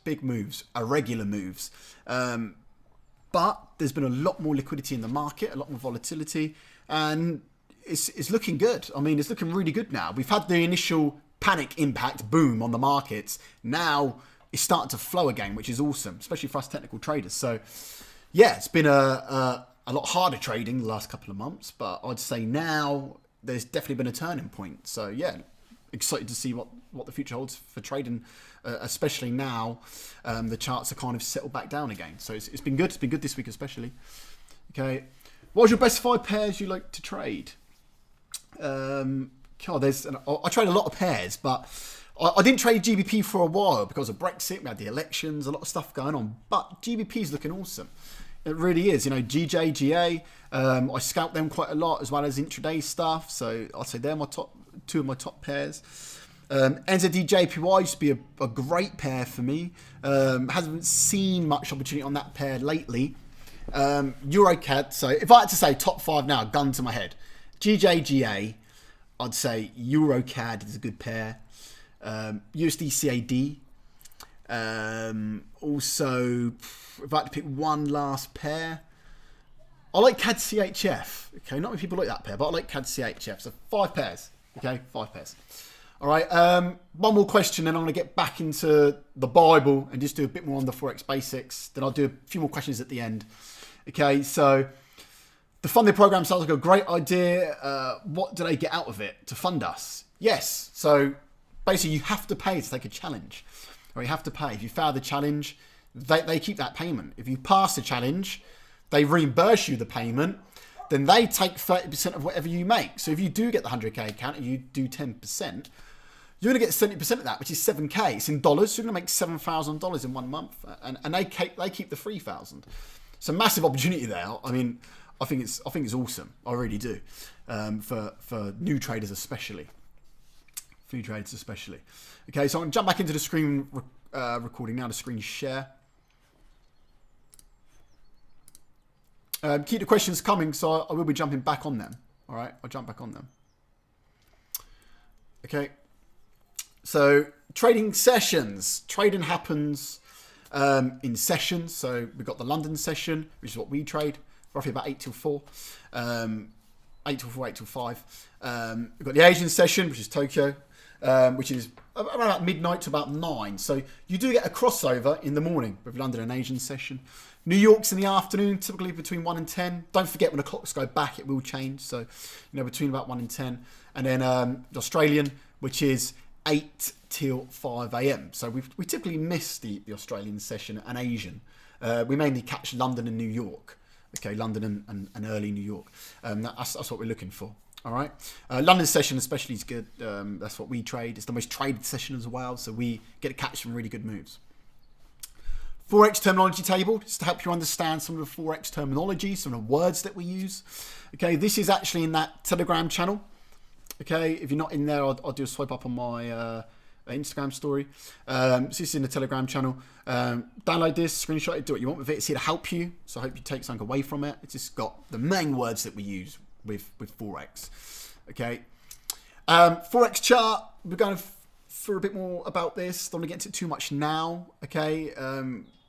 irregular moves. But there's been a lot more liquidity in the market, a lot more volatility, and it's looking good. I mean, it's looking really good now. We've had the initial panic impact boom on the markets. Now it's starting to flow again, which is awesome, especially for us technical traders. So yeah, it's been a lot harder trading the last couple of months, but I'd say now there's definitely been a turning point. So yeah, excited to see what the future holds for trading, especially now the charts are kind of settled back down again. So it's been good. It's been good this week especially. Okay, what was your best 5 pairs you like to trade? I trade a lot of pairs, but I didn't trade GBP for a while because of Brexit. We had the elections, a lot of stuff going on, but GBP is looking awesome. It really is. You know, GJ, GA, I scalp them quite a lot, as well as intraday stuff. So I'd say they're two of my top pairs. NZD JPY used to be a great pair for me. Hasn't seen much opportunity on that pair lately. EuroCAD. So if I had to say top 5 now, gun to my head, GJGA, I'd say EuroCAD is a good pair. USD CAD. Also, if I had to pick one last pair, I like Cad Chf. Okay, not many people like that pair, but I like Cad Chf. So 5 pairs. Okay, 5 pairs. All right, one more question, then I'm going to get back into the Bible and just do a bit more on the Forex Basics. Then I'll do a few more questions at the end. Okay, so the funding program sounds like a great idea. What do they get out of it to fund us? Yes, so basically you have to pay to take a challenge. Or you have to pay. If you fail the challenge, they keep that payment. If you pass the challenge, they reimburse you the payment. Then they take 30% of whatever you make. So if you do get the 100K account and you do 10%, you're going to get 70% of that, which is 7K. It's in dollars, so you're going to make $7,000 in 1 month. And they keep the 3,000. So massive opportunity there. I mean, I think it's awesome. I really do. For new traders especially. Okay, so I'm going to jump back into the screen recording now, the screen share. Keep the questions coming, so I will be jumping back on them. All right, I'll jump back on them. Okay. So trading sessions. Trading happens in sessions. So we've got the London session, which is what we trade, roughly about 8 till 4. 8 till 4, 8 till 5. We've got the Asian session, which is Tokyo, which is around about midnight to about 9. So you do get a crossover in the morning with London and Asian session. New York's in the afternoon, typically between 1 and 10. Don't forget when the clocks go back, it will change. So, between about 1 and 10. And then the Australian, which is 8 till 5 a.m. So we typically miss the Australian session and Asian. We mainly catch London and New York. Okay, London and early New York. That's what we're looking for. All right. London session especially is good. That's what we trade. It's the most traded session as well. So we get to catch some really good moves. Forex terminology table, just to help you understand some of the Forex terminology, some of the words that we use. Okay, this is actually in that Telegram channel. Okay, if you're not in there, I'll do a swipe up on my Instagram story. So this is in the Telegram channel. Download this, screenshot it, do what you want with it. It's here to help you. So I hope you take something away from it. It's just got the main words that we use with Forex. Okay. Forex chart, we're going through a bit more about this. Don't want to get into it too much now. Okay.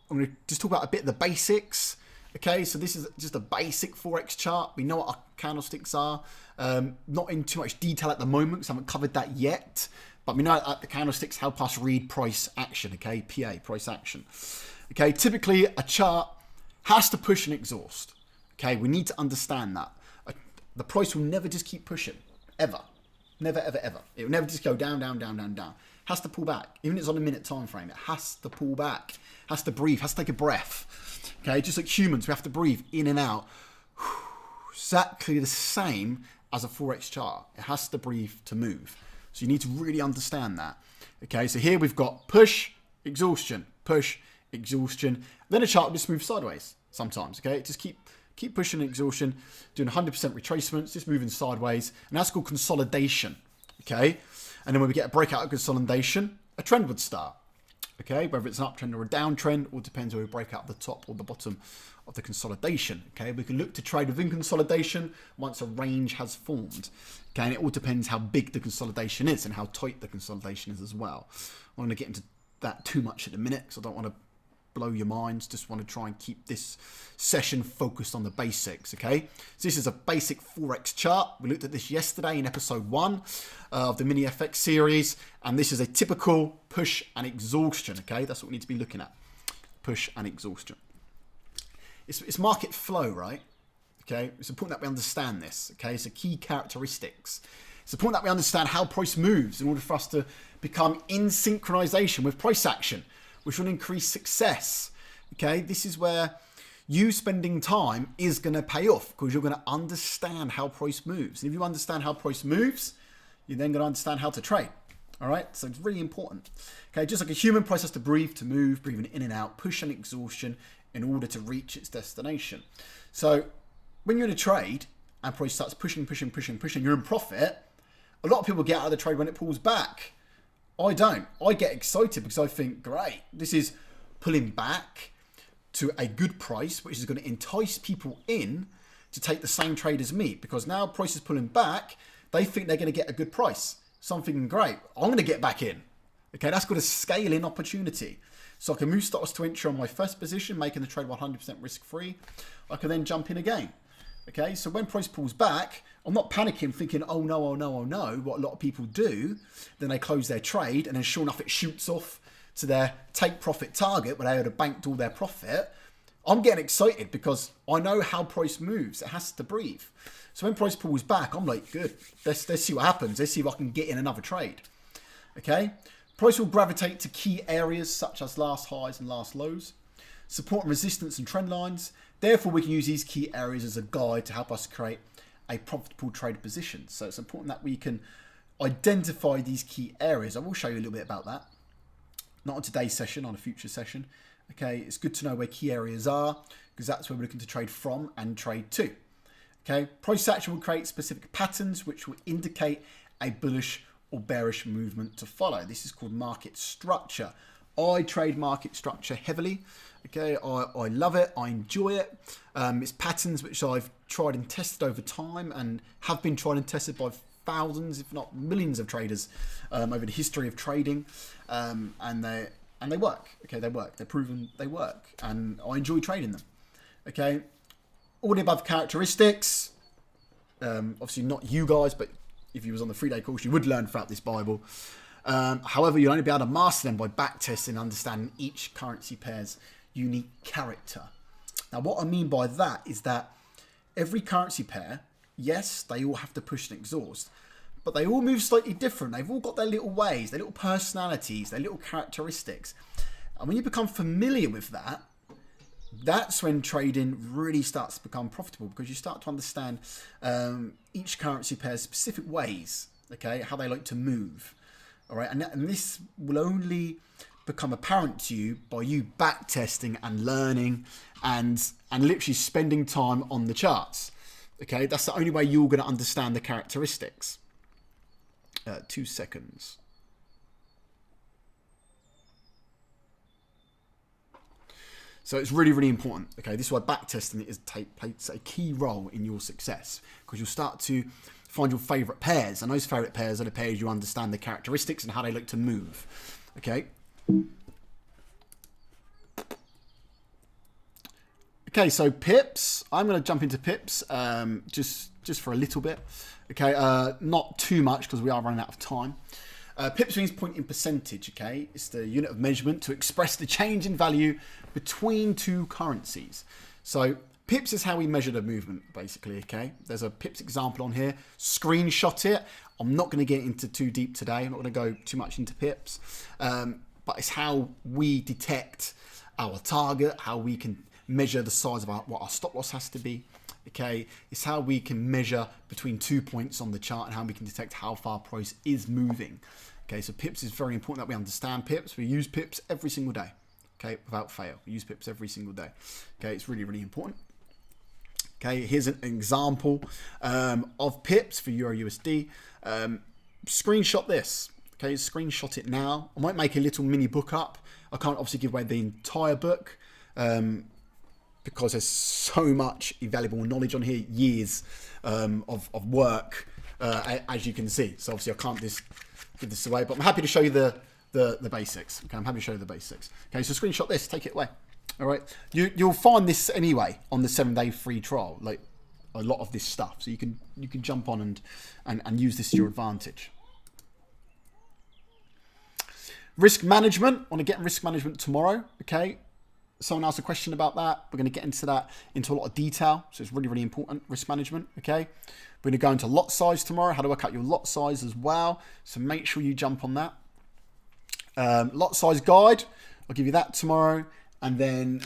I'm going to just talk about a bit of the basics. Okay, so this is just a basic Forex chart. We know what our candlesticks are. Not in too much detail at the moment because I haven't covered that yet. But we know that the candlesticks help us read price action, okay? PA, price action. Okay, typically a chart has to push and exhaust. Okay, we need to understand that. The price will never just keep pushing, ever. Never, ever, ever. It will never just go down, down, down, down, down. It has to pull back. Even if it's on a minute time frame, it has to pull back. Has to breathe, has to take a breath. Okay, just like humans, we have to breathe in and out. Exactly the same as a Forex chart. It has to breathe to move. So you need to really understand that. Okay, so here we've got push, exhaustion, push, exhaustion. Then a chart will just move sideways sometimes. Okay, just keep pushing exhaustion, doing 100% retracements, just moving sideways, and that's called consolidation. Okay, and then when we get a breakout of consolidation, a trend would start. Okay, whether it's an uptrend or a downtrend, all depends whether we break out the top or the bottom of the consolidation. Okay, we can look to trade within consolidation once a range has formed. Okay, and it all depends how big the consolidation is and how tight the consolidation is as well. I'm going to get into that too much at the minute because I don't want to blow your minds. Just want to try and keep this session focused on the basics. Okay, so this is a basic Forex chart. We looked at this yesterday in episode 1 of the mini FX series, and this is a typical push and exhaustion. Okay, that's what we need to be looking at. Push and exhaustion. It's market flow, right? Okay, it's important that we understand this. Okay, so key characteristics. It's important that we understand how price moves in order for us to become in synchronization with price action, which will increase success. Okay, this is where you spending time is going to pay off because you're going to understand how price moves. And if you understand how price moves, you're then going to understand how to trade. All right, so it's really important. Okay, just like a human, price has to breathe to move, breathing in and out, push and exhaustion in order to reach its destination. So when you're in a trade and price starts pushing, you're in profit. A lot of people get out of the trade when it pulls back. I don't. I get excited because I think, great, this is pulling back to a good price, which is going to entice people in to take the same trade as me, because now price is pulling back, they think they're going to get a good price. So I'm thinking, great, I'm going to get back in. Okay, that's got a scaling opportunity. So I can move stocks to entry on my first position, making the trade 100% risk-free. I can then jump in again. Okay, so when price pulls back, I'm not panicking thinking, oh no, oh no, oh no, what a lot of people do. Then they close their trade and then sure enough it shoots off to their take profit target where they would have banked all their profit. I'm getting excited because I know how price moves. It has to breathe. So when price pulls back, I'm like, good, let's see what happens. Let's see if I can get in another trade. Okay, price will gravitate to key areas such as last highs and last lows, support and resistance and trend lines. Therefore, we can use these key areas as a guide to help us create a profitable trade position. So it's important that we can identify these key areas. I will show you a little bit about that. Not on today's session, on a future session. Okay, it's good to know where key areas are because that's where we're looking to trade from and trade to. Okay, price action will create specific patterns which will indicate a bullish or bearish movement to follow. This is called market structure. I trade market structure heavily. Okay, I love it. I enjoy it. It's patterns which I've tried and tested over time and have been tried and tested by thousands, if not millions of traders over the history of trading, and they work. Okay, they work. They're proven they work, and I enjoy trading them. Okay, all the above characteristics. Obviously not you guys, but if you was on the 3-day course, you would learn throughout this Bible. However, you'll only be able to master them by backtesting and understanding each currency pair's unique character. Now, what I mean by that is that every currency pair, yes, they all have to push and exhaust, but they all move slightly different. They've all got their little ways, their little personalities, their little characteristics. And when you become familiar with that, that's when trading really starts to become profitable, because you start to understand each currency pair's specific ways, okay, how they like to move. All right, and this will only become apparent to you by you back testing and learning and literally spending time on the charts. Okay, that's the only way you're going to understand the characteristics. 2 seconds. So it's really, really important. Okay, this is why back testing plays a key role in your success, because you'll start to find your favorite pairs, and those favorite pairs are the pairs you understand the characteristics and how they like to move. Okay. Okay, so pips. I'm going to jump into pips just for a little bit. Okay, not too much because we are running out of time. Pips means point in percentage. Okay, it's the unit of measurement to express the change in value between two currencies. So pips is how we measure the movement, basically. Okay, there's a pips example on here. Screenshot it. I'm not going to get into too deep today. I'm not going to go too much into pips, but it's how we detect our target, how we can measure the size of what our stop loss has to be. Okay, it's how we can measure between 2 points on the chart and how we can detect how far price is moving. Okay, so pips is very important that we understand pips. We use pips every single day. Okay, without fail, we use pips every single day. Okay, it's really, really important. Okay, here's an example of pips for Euro USD. Screenshot this. Okay, screenshot it now. I might make a little mini book up. I can't obviously give away the entire book because there's so much valuable knowledge on here, years of work, as you can see. So obviously I can't just give this away, but I'm happy to show you the basics. Okay, I'm happy to show you the basics. Okay, so screenshot this, take it away. All right, you'll find this anyway on the 7-day free trial, like a lot of this stuff. So you can jump on and use this to your advantage. Risk management. I want to get in risk management tomorrow. Okay. Someone asked a question about that. We're going to get into that into a lot of detail. So it's really, really important, risk management. Okay. We're going to go into lot size tomorrow, how to work out your lot size as well. So make sure you jump on that. Lot size guide. I'll give you that tomorrow. And then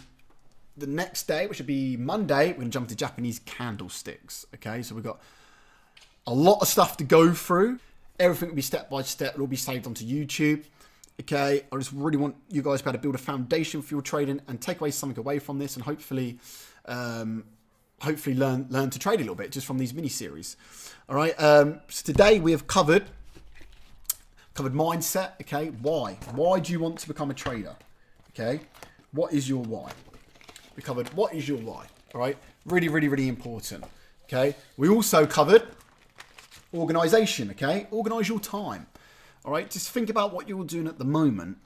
the next day, which will be Monday, we're going to jump to Japanese candlesticks. Okay. So we've got a lot of stuff to go through. Everything will be step by step. It'll all be saved onto YouTube. Okay, I just really want you guys to be able to build a foundation for your trading and take something away from this, and hopefully learn to trade a little bit just from these mini series. All right. So today we have covered mindset. Okay, why do you want to become a trader? Okay, what is your why? We covered what is your why. All right, really, really, really important. Okay, we also covered organization. Okay, organize your time. All right, just think about what you're doing at the moment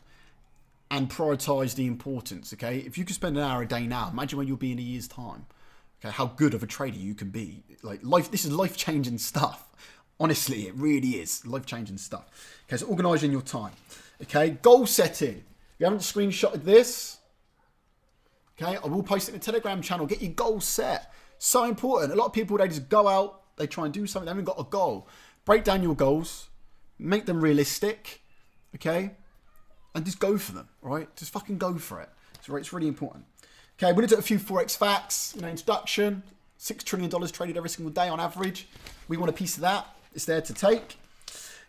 and prioritize the importance. Okay, if you could spend an hour a day now, imagine where you'll be in a year's time. Okay, how good of a trader you can be. Like this is life-changing stuff. Honestly, it really is life-changing stuff. Okay, so organizing your time. Okay, goal setting. If you haven't screenshotted this, okay, I will post it in the Telegram channel. Get your goals set. So important. A lot of people, they just go out, they try and do something, they haven't got a goal. Break down your goals. Make them realistic, okay? And just go for them, all right? Just fucking go for it. So it's really important. Okay, we're going to do a few Forex facts, introduction. $6 trillion traded every single day on average. We want a piece of that. It's there to take.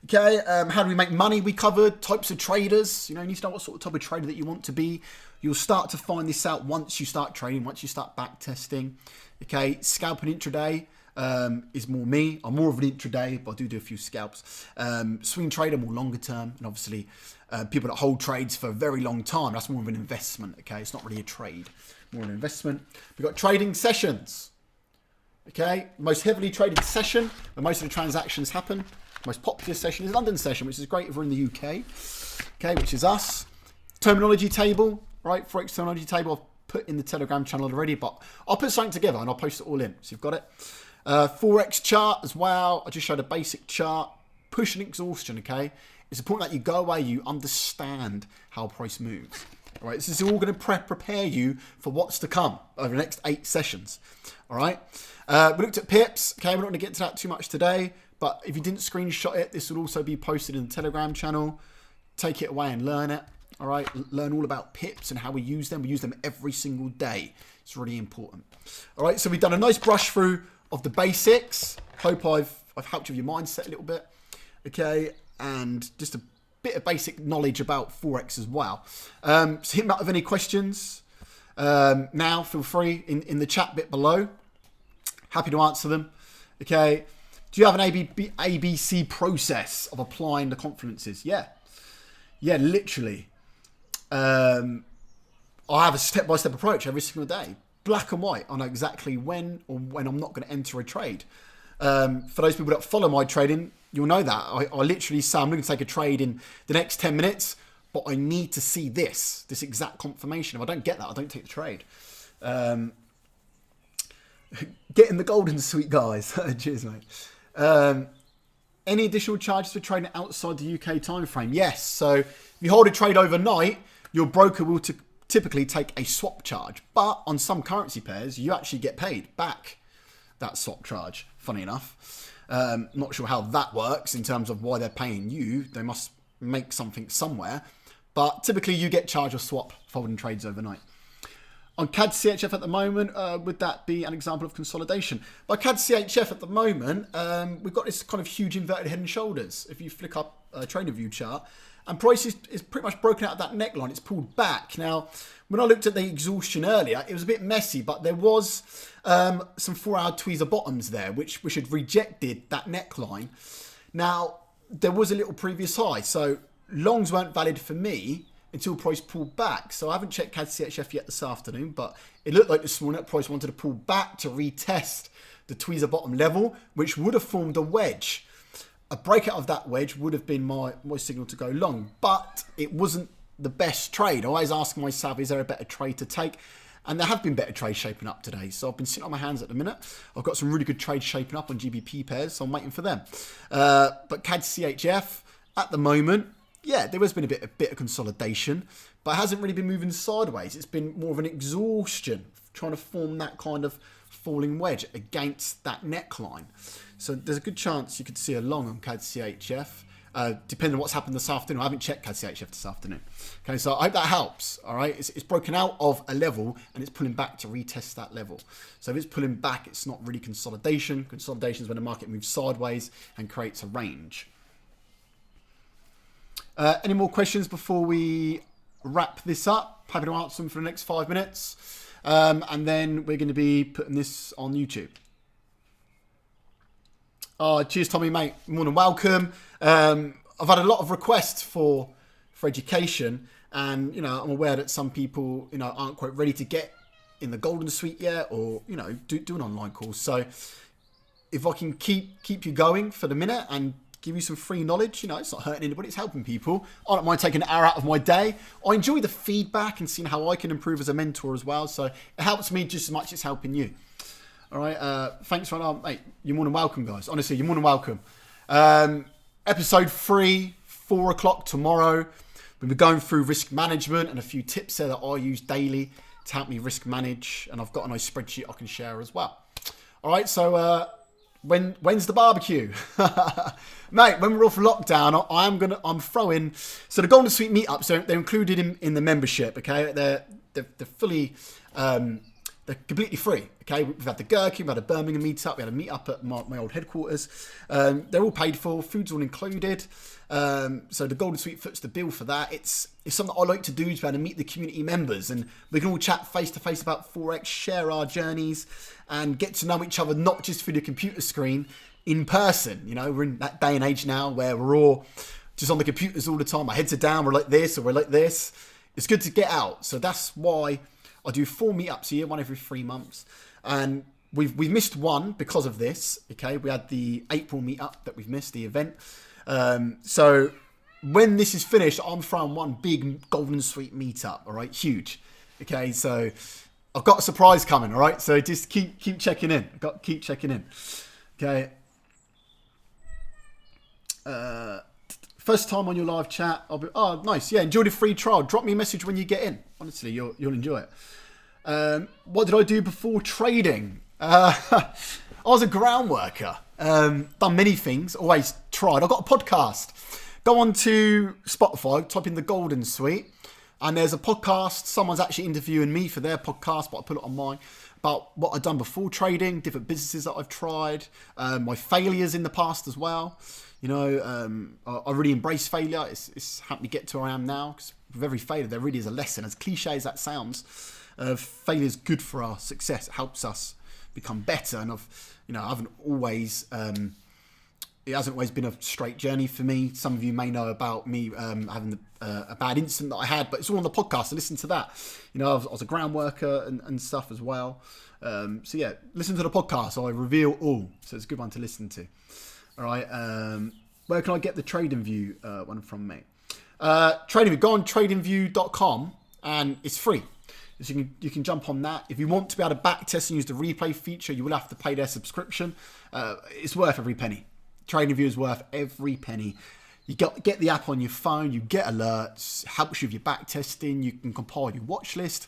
Okay, how do we make money? We covered types of traders. You need to know what sort of type of trader that you want to be. You'll start to find this out once you start trading, once you start back testing. Okay, scalp and intraday. Is more me. I'm more of an intraday, but I do a few scalps. Swing trader, more longer term, and obviously people that hold trades for a very long time. That's more of an investment. Okay, it's not really a trade, more an investment. We've got trading sessions. Okay, most heavily traded session where most of the transactions happen. Most popular session is London session, which is great if we're in the UK. Okay, which is us. Terminology table, right? Forex terminology table I've put in the Telegram channel already, but I'll put something together and I'll post it all in. So you've got it. Forex chart as well. I just showed a basic chart. Push and exhaustion, okay? It's important that you go away, you understand how price moves. All right, this is all going to prepare you for what's to come over the next 8 sessions. All right, we looked at pips. Okay, we're not going to get to that too much today, but if you didn't screenshot it, this will also be posted in the Telegram channel. Take it away and learn it. All right, learn all about pips and how we use them. We use them every single day. It's really important. All right, so we've done a nice brush through of the basics. Hope I've helped you with your mindset a little bit. Okay, and just a bit of basic knowledge about Forex as well. So hit me up with any questions. Now, feel free in the chat bit below. Happy to answer them. Okay. Do you have an ABC process of applying the Confluences? Yeah. Yeah, literally. I have a step-by-step approach every single day. Black and white. I know exactly when or when I'm not going to enter a trade. For those people that follow my trading, you'll know that. I literally say I'm going to take a trade in the next 10 minutes, but I need to see this exact confirmation. If I don't get that, I don't take the trade. Get in the golden suite, guys. Cheers, mate. Any additional charges for trading outside the UK time frame? Yes. So if you hold a trade overnight, your broker will typically take a swap charge. But on some currency pairs, you actually get paid back that swap charge, funny enough. Not sure how that works in terms of why they're paying you. They must make something somewhere. But typically you get charged a swap for holding trades overnight. On Cad Chf at the moment, would that be an example of consolidation? By Cad Chf at the moment, we've got this kind of huge inverted head and shoulders. If you flick up a trader view chart, and price is pretty much broken out of that neckline. It's pulled back. Now, when I looked at the exhaustion earlier, it was a bit messy, but there was some 4-hour tweezer bottoms there, which had rejected that neckline. Now, there was a little previous high, so longs weren't valid for me until price pulled back. So I haven't checked Cad Chf yet this afternoon, but it looked like this morning that price wanted to pull back to retest the tweezer bottom level, which would have formed a wedge. A breakout of that wedge would have been my signal to go long, but it wasn't the best trade. I always ask myself, is there a better trade to take? And there have been better trades shaping up today. So I've been sitting on my hands at the minute. I've got some really good trades shaping up on GBP pairs, so I'm waiting for them. But Cad Chf at the moment, yeah, there has been a bit of consolidation, but it hasn't really been moving sideways. It's been more of an exhaustion, trying to form that kind of falling wedge against that neckline. So there's a good chance you could see a long on Cad Chf, depending on what's happened this afternoon. I haven't checked Cad Chf this afternoon. Okay, so I hope that helps. All right, it's broken out of a level and it's pulling back to retest that level. So if it's pulling back, it's not really consolidation. Consolidation is when the market moves sideways and creates a range. Any more questions before we wrap this up? Happy to answer them for the next 5 minutes. And then we're going to be putting this on YouTube. Oh, cheers, Tommy, mate. More than welcome. I've had a lot of requests for education, and I'm aware that some people aren't quite ready to get in the golden suite yet, or do an online course. So if I can keep you going for the minute and give you some free knowledge, it's not hurting anybody, it's helping people. I don't mind taking an hour out of my day. I enjoy the feedback and seeing how I can improve as a mentor as well. So it helps me just as much as it's helping you. All right, thanks right now, mate. You're more than welcome, guys. Honestly, you're more than welcome. Episode 3, 4 o'clock tomorrow. We'll be going through risk management and a few tips there that I use daily to help me risk manage. And I've got a nice spreadsheet I can share as well. All right, so when's the barbecue? Mate, when we're off lockdown, I'm throwing. So the Golden Suite meetups, they're included in the membership. Okay, they're fully. They're completely free. Okay, we've had the Gherkin, we've had a Birmingham meetup, we had a meetup at my old headquarters. They're all paid for, food's all included. So the Golden Suite foots the bill for that. It's something that I like to do, to be able to meet the community members, and we can all chat face to face about Forex, share our journeys, and get to know each other, not just through the computer screen, in person. We're in that day and age now where we're all just on the computers all the time. Our heads are down, we're like this, or we're like this. It's good to get out. So that's why I do 4 meetups a year, one every 3 months. And we've missed one because of this. Okay, we had the April meetup that we've missed, the event. So when this is finished, I'm throwing one big Golden Suite meetup. All right, huge. Okay, so I've got a surprise coming. All right, so just keep checking in. Keep checking in. Okay. First time on your live chat. Oh, nice. Yeah, enjoy the free trial. Drop me a message when you get in. Honestly, you'll enjoy it. What did I do before trading? I was a ground worker. Done many things. Always tried. I got a podcast. Go on to Spotify, type in The Golden Suite, and there's a podcast. Someone's actually interviewing me for their podcast, but I put it on mine, about what I've done before trading, different businesses that I've tried, my failures in the past as well. You know, I really embrace failure. It's helped me get to where I am now, because with every failure, there really is a lesson. As cliche as that sounds, failure is good for our success. It helps us become better. And I haven't always, it hasn't always been a straight journey for me. Some of you may know about me having a bad incident that I had, but it's all on the podcast, so listen to that. You know, I was a ground worker and stuff as well. So yeah, listen to the podcast. I reveal all, so it's a good one to listen to. All right, where can I get the TradingView one from me? TradingView, go on tradingview.com and it's free. So you can jump on that. If you want to be able to backtest and use the replay feature, you will have to pay their subscription. It's worth every penny. TradingView is worth every penny. You get the app on your phone, you get alerts, helps you with your backtesting, you can compile your watch list.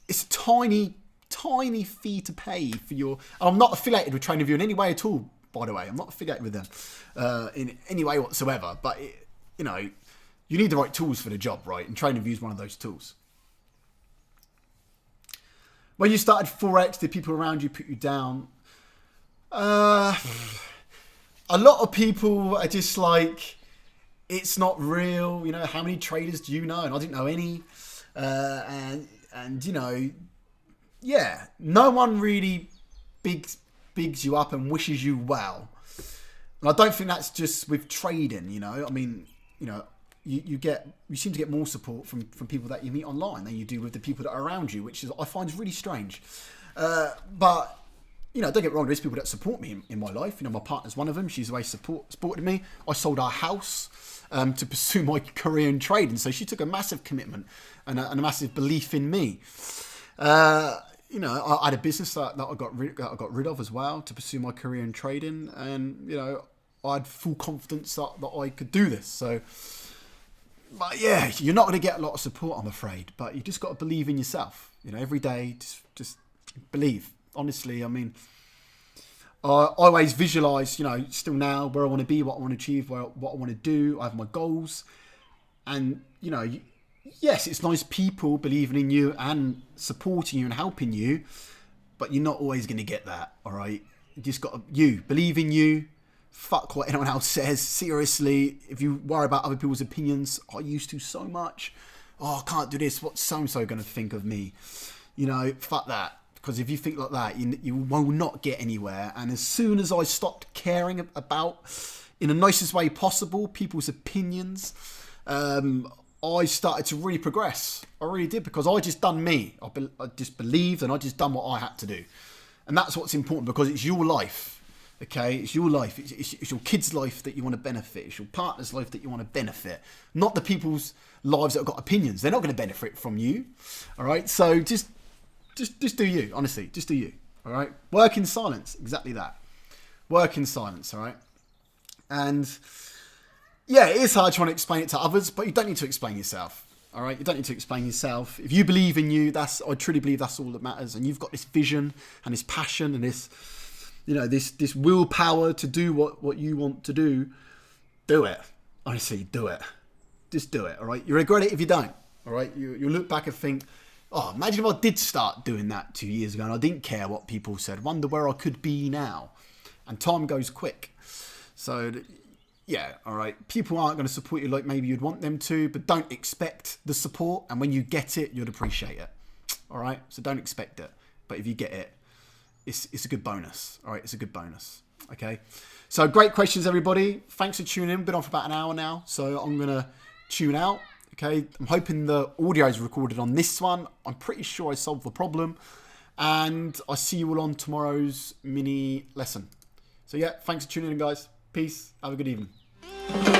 It's a tiny fee to pay for your... I'm not affiliated with TradingView in any way at all, by the way. I'm not affiliated with them in any way whatsoever. But, you need the right tools for the job, right? And TradingView is one of those tools. When you started Forex, did people around you put you down? A lot of people are just like, it's not real. You know, how many traders do you know? And I didn't know any. Yeah, no one really bigs you up and wishes you well. And I don't think that's just with trading, you know. I mean, you seem to get more support from people that you meet online than you do with the people that are around you, which I find is really strange. But don't get me wrong, there's people that support me in my life. My partner's one of them. She's always supported me. I sold our house to pursue my career in trading, so she took a massive commitment and a massive belief in me. I had a business that I got rid of as well to pursue my career in trading, and I had full confidence that I could do this. So, but yeah, you're not going to get a lot of support, I'm afraid. But you just got to believe in yourself. Every day, just believe. Honestly, I mean, I always visualize, still now where I want to be, what I want to achieve, what I want to do. I have my goals, and yes, it's nice people believing in you and supporting you and helping you, but you're not always going to get that. All right, you just got to believe in you. Fuck what anyone else says. Seriously, if you worry about other people's opinions, I used to so much. Oh, I can't do this. What's so-and-so going to think of me? Fuck that. Because if you think like that, you will not get anywhere. And as soon as I stopped caring about, in the nicest way possible, people's opinions, I started to really progress. I really did, because I just done me. I just believed, and I just done what I had to do. And that's what's important, because it's your life. Okay, it's your life. It's your kids' life that you want to benefit. It's your partner's life that you want to benefit. Not the people's lives that have got opinions. They're not going to benefit from you. All right, so just do you. Honestly, just do you. All right, work in silence. Exactly that. Work in silence. All right, and yeah, it is hard trying to explain it to others, but you don't need to explain yourself. All right, you don't need to explain yourself. If you believe in you, I truly believe that's all that matters. And you've got this vision and this passion and this, this willpower to do what you want to do. Do it. Honestly, do it. Just do it. All right, you regret it if you don't. All right, you look back and think, oh, imagine if I did start doing that 2 years ago and I didn't care what people said. Wonder where I could be now. And time goes quick. So yeah, all right. People aren't going to support you like maybe you'd want them to, but don't expect the support. And when you get it, you'll appreciate it. All right. So don't expect it. But if you get it, it's a good bonus. All right. It's a good bonus. Okay. So great questions, everybody. Thanks for tuning in. Been on for about an hour now. So I'm going to tune out. Okay. I'm hoping the audio is recorded on this one. I'm pretty sure I solved the problem. And I'll see you all on tomorrow's mini lesson. So yeah, thanks for tuning in, guys. Peace. Have a good evening.